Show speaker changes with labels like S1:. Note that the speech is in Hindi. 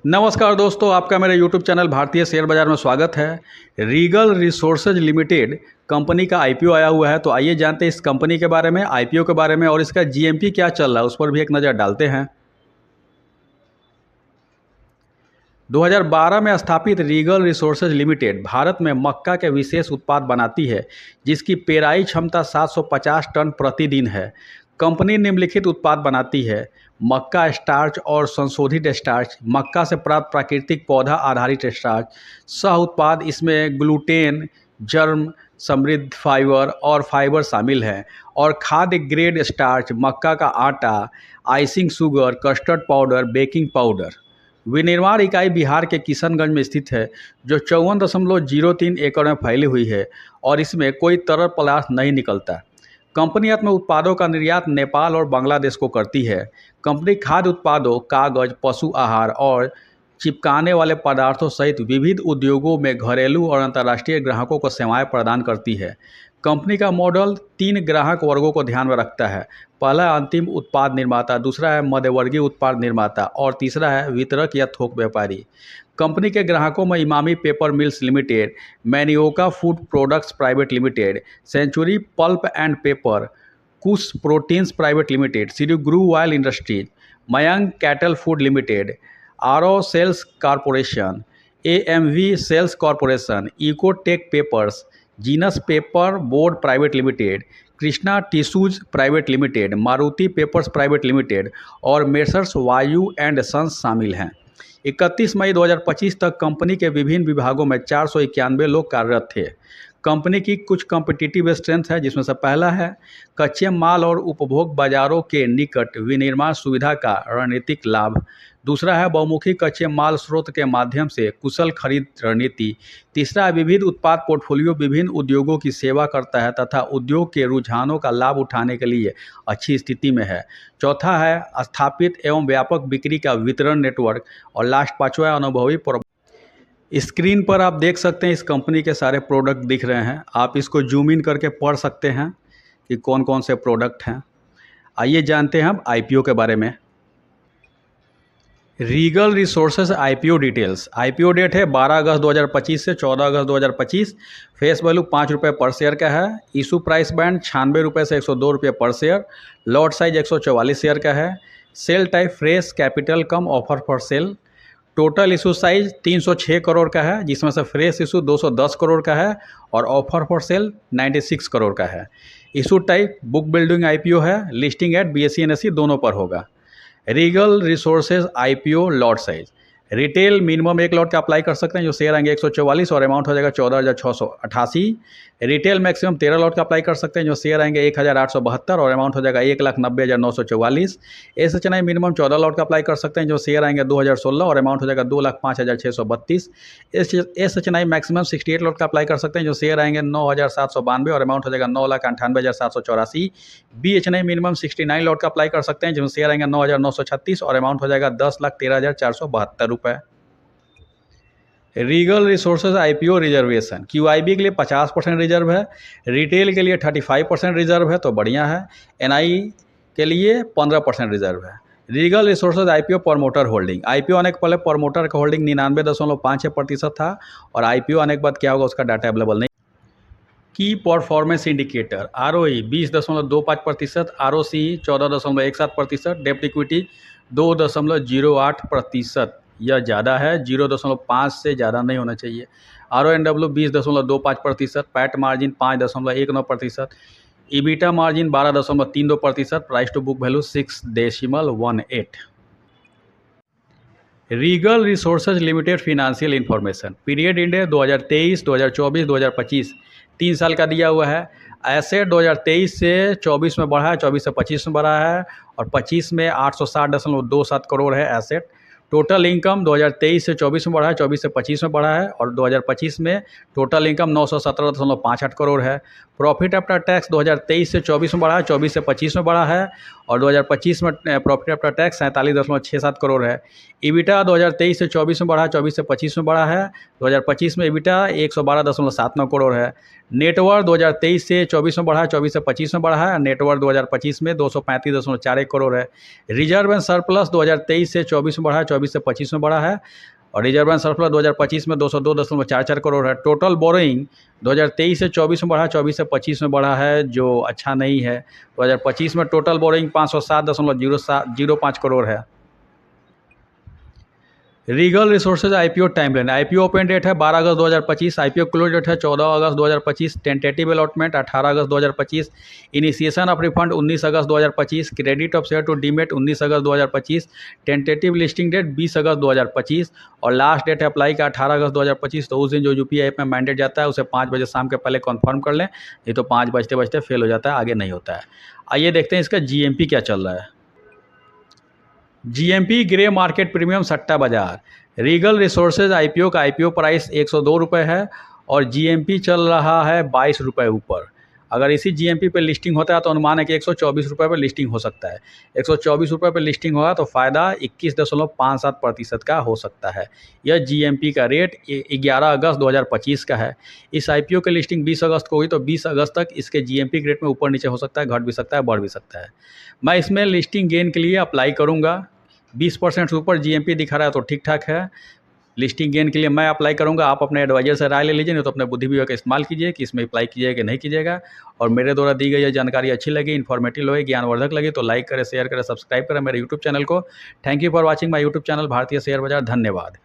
S1: नमस्कार दोस्तों, आपका मेरे YouTube चैनल भारतीय शेयर बाजार में स्वागत है। रीगल रिसोर्सेज लिमिटेड कंपनी का IPO आया हुआ है, तो आइए जानते हैं इस कंपनी के बारे में, IPO के बारे में और इसका GMP क्या चल रहा है उस पर भी एक नज़र डालते हैं। 2012 में स्थापित रीगल रिसोर्सेज लिमिटेड भारत में मक्का के विशेष उत्पाद बनाती है, जिसकी पेराई क्षमता 750 टन प्रतिदिन है। कंपनी निम्नलिखित उत्पाद बनाती है: मक्का स्टार्च और संशोधित स्टार्च, मक्का से प्राप्त प्राकृतिक पौधा आधारित स्टार्च, सह उत्पाद इसमें ग्लूटेन, जर्म समृद्ध फाइबर और फाइबर शामिल हैं, और खाद्य ग्रेड स्टार्च, मक्का का आटा, icing sugar, custard powder, baking powder. विनिर्माण इकाई बिहार के किशनगंज में स्थित है, जो 54.03 एकड़ में फैली हुई है और इसमें कोई तरल पदार्थ नहीं निकलता। कंपनी अपने उत्पादों का निर्यात नेपाल और बांग्लादेश को करती है। कंपनी खाद्य उत्पादों, कागज, पशु आहार और चिपकाने वाले पदार्थों सहित विविध उद्योगों में घरेलू और अंतर्राष्ट्रीय ग्राहकों को सेवाएं प्रदान करती है। कंपनी का मॉडल 3 ग्राहक वर्गों को ध्यान में रखता है। पहला अंतिम उत्पाद निर्माता, दूसरा है मध्यवर्गीय उत्पाद निर्माता और तीसरा है वितरक या थोक व्यापारी। कंपनी के ग्राहकों में Emami paper mills limited, Manioca food products private limited, century pulp and paper, Kush proteins private limited, Shri Guru oil industries, Mayank cattle food limited, RO sales corporation, AMV sales corporation, Ecotech papers, Genus paper board private limited, Krishna tissues private limited, Maruti papers private limited और मेसर्स वायु एंड सन्स शामिल हैं। 31 मई 2025 तक कंपनी के विभिन्न विभागों में 491 लोग कार्यरत थे। कंपनी की कुछ कॉम्पिटिटिव स्ट्रेंथ है, जिसमें से पहला है कच्चे माल और उपभोग बाजारों के निकट विनिर्माण सुविधा का रणनीतिक लाभ। दूसरा है बहुमुखी कच्चे माल स्रोत के माध्यम से कुशल खरीद रणनीति। तीसरा है विविध उत्पाद पोर्टफोलियो विभिन्न उद्योगों की सेवा करता है तथा उद्योग के रुझानों का लाभ उठाने के लिए अच्छी स्थिति में है। चौथा है स्थापित एवं व्यापक बिक्री का वितरण नेटवर्क। और लास्ट पाँचवा अनुभवी। स्क्रीन पर आप देख सकते हैं इस कंपनी के सारे प्रोडक्ट दिख रहे हैं। आप इसको जूम इन करके पढ़ सकते हैं कि कौन कौन से प्रोडक्ट हैं। आइए जानते हैं हम IPO के बारे में। Regal Resources IPO details. IPO date है 12 अगस्त 2025 से 14 अगस्त 2025। फेस वैल्यू 5 रुपये पर शेयर का है। इशू प्राइस बैंड 96 रुपये से 102 रुपये पर शेयर। लॉट साइज 144 शेयर का है। Sale type fresh capital cum offer for sale. Total issue size 306 crore का है, जिसमें से फ्रेश इशू 210 करोड़ का है और ऑफर फॉर सेल 96 करोड़ का है। Issue type book building IPO है। लिस्टिंग एट BSE NSE दोनों पर होगा। Regal Resources IPO lot size. Retail minimum 1 lot का अप्लाई कर सकते हैं, जो शेयर आएंगे 144 और अमाउंट हो जाएगा 14,688। रिटेल मैक्सिमम 13 लॉट का अप्लाई कर सकते हैं, जो शेयर आएंगे 1,872 और अमाउंट हो जाएगा 1,90,944। SHNI मिनिमम 14 लॉट का अप्लाई कर सकते हैं, जो शेयर आएंगे 2016 और अमाउंट हो जाएगा 2,05,632। SHNI मैक्सिमम 68 लॉट का अप्लाई कर सकते हैं, जो शेयर आएंगे 9,792 और अमाउंट हो जाएगा 9,98,784। BHNI मिनिमम 69 लॉट का अप्लाई कर सकते हैं, जो शेयर आएंगे 9,936 और अमाउंट हो जाएगा 10,13,472 रुपये। Regal Resources IPO reservation. QIB के लिए 50% रिजर्व है, रिटेल के लिए 35% रिजर्व है, तो बढ़िया है। NI के लिए 15% रिजर्व है। Regal Resources IPO promoter holding. IPO आने के पहले प्रमोटर का होल्डिंग 99.56% था और IPO आने के बाद क्या होगा उसका डाटा अवेलेबल नहीं। की परफॉर्मेंस इंडिकेटर। ROE 20.25%, ROCE 14.17%, डेप्ट इक्विटी 2.08%, यह ज़्यादा है, 0.5 से ज़्यादा नहीं होना चाहिए। RONW 20.25%, PAT margin 5.19%, EBITDA margin 12.32%, price to book value 6.18। Regal Resources Limited financial information. Period end है 2023, 2024, 2025, 3 साल का दिया हुआ है। एसेट 2023 से 24 में बढ़ा है, 24 से 25 में बढ़ा है और 25 में 860.27 करोड़ है एसेट। टोटल इनकम 2023 से 24 में बढ़ा है, 24 से 25 में बढ़ा है और 2025 में टोटल इनकम 917.58 करोड़ है। प्रॉफिट आफ्टर टैक्स 2023 से 24 में बढ़ा है, 24 से 25 में बढ़ा है और 2025 में प्रॉफिट आफ्टर टैक्स 47.67 करोड़ है। EBITDA 2023 से 24 में बढ़ा है, 24 से 25 में बढ़ा है, 2025 में EBITDA 112.79 करोड़ है। नेटवर्थ 2023 से 24 में बढ़ा है, 24 से 25 में बढ़ा है। नेटवर्थ 2025 में 235.41 करोड़ है। रिजर्व एंड सरप्लस 2023 से 24 में बढ़ा है, 24 से 25 में बढ़ा है। और रिजर्व एंड सरप्लस 2025 में 202.44 करोड़ है। टोटल बोरोइंग 2023 से 24 में बढ़ा, 24 से 25 में बढ़ा है, जो अच्छा नहीं है। 2025 में टोटल बोरोइंग 507.05 करोड़ है। Regal Resources IPO timeline. IPO open date है 12 अगस्त 2025, आईपीओ क्लोज डेट है 14 अगस्त 2025, टेंटेटिव अलॉटमेंट 18 अगस्त 2025, इनिशिएशन ऑफ रिफंड 19 अगस्त 2025, credit of share to demat 19 अगस्त 2025, टेंटेटिव लिस्टिंग डेट 20 अगस्त 2025 और लास्ट डेट है अप्लाई का 18 अगस्त 2025। तो उस दिन जो यूपीआई ऐप में मैंडेट जाता है उसे 5 बजे शाम के पहले कन्फर्म कर लें, नहीं तो 5 बजते बजते फेल हो जाता है, आगे नहीं होता है। आइए देखते हैं इसका जीएमपी क्या चल रहा है। जीएमपी ग्रे मार्केट प्रीमियम सट्टा बाजार। रीगल रिसोर्सेज आईपीओ का आईपीओ प्राइस 102 रुपये है और जीएमपी चल रहा है 22 रुपये ऊपर। अगर इसी जीएमपी पे लिस्टिंग होता है तो अनुमान है कि 124 रुपये पर लिस्टिंग हो सकता है। 124 रुपये पर लिस्टिंग होगा तो फ़ायदा 21.57% का हो सकता है। यह जीएमपी का रेट 11 अगस्त 2025 का है। इस आईपीओ की लिस्टिंग 20 अगस्त को हुई तो 20 अगस्त तक इसके जीएमपी रेट में ऊपर नीचे हो सकता है, घट भी सकता है, बढ़ भी सकता है। मैं इसमें लिस्टिंग गेन के लिए अप्लाई करूँगा। 20% से ऊपर जीएमपी दिखा रहा है तो ठीक ठाक है। लिस्टिंग गेन के लिए मैं अप्लाई करूंगा। आप अपने एडवाइजर से राय ले लीजिए, नहीं तो अपने बुद्धि विवेक का इस्तेमाल कीजिए कि इसमें अप्लाई कीजिएगा कि नहीं कीजिएगा। और मेरे द्वारा दी गई ये जानकारी अच्छी लगी, इन्फॉर्मेटिव लगी, ज्ञानवर्धक लगी तो लाइक करें, शेयर करें, सब्सक्राइब करें मेरे यूट्यूब चैनल को। Thank you for watching my YouTube channel भारतीय शेयर बाजार। धन्यवाद।